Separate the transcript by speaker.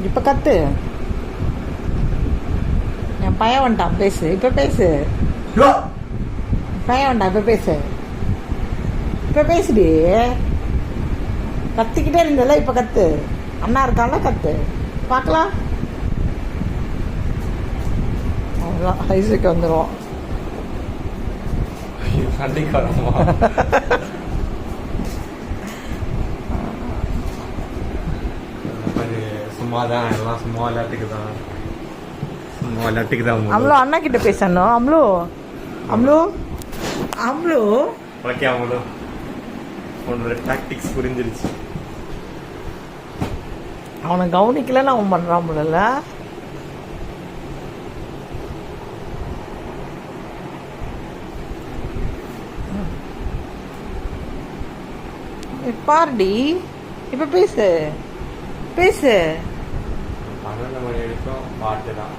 Speaker 1: இப்ப கத்து. என் பையன் வந்துட்டான், பேசு. இப்ப பேசு. பையன் வந்துட்டான், இப்ப பேசு. இப்ப பேசுடி. கத்திக்கிட்டே இருந்தல, இப்ப கத்து. அண்ணா இருக்கான்ல, கத்து பார்க்கலாம். அவ்வளோதான், ஐஸுக்கு வந்துடுவோம்.
Speaker 2: சும்மாதான், எல்லாம் சும்மா விளையாட்டுக்கு தான். சும்மா விளையாட்டுக்கு தான்.
Speaker 1: அம்லோ அண்ணா கிட்ட பேசணும். அம்லோ அம்லோ அம்லோ
Speaker 2: ஓகே, அம்லோ உன்னோட டாக்டிக்ஸ் புரிஞ்சிருச்சு.
Speaker 1: அவனை கவனிக்கலன்னு அவன் பண்றான் போல. பாருடி, இப்ப பேசு பேசு.
Speaker 2: 12 மணி வரைக்கும் பாட்டு தான்.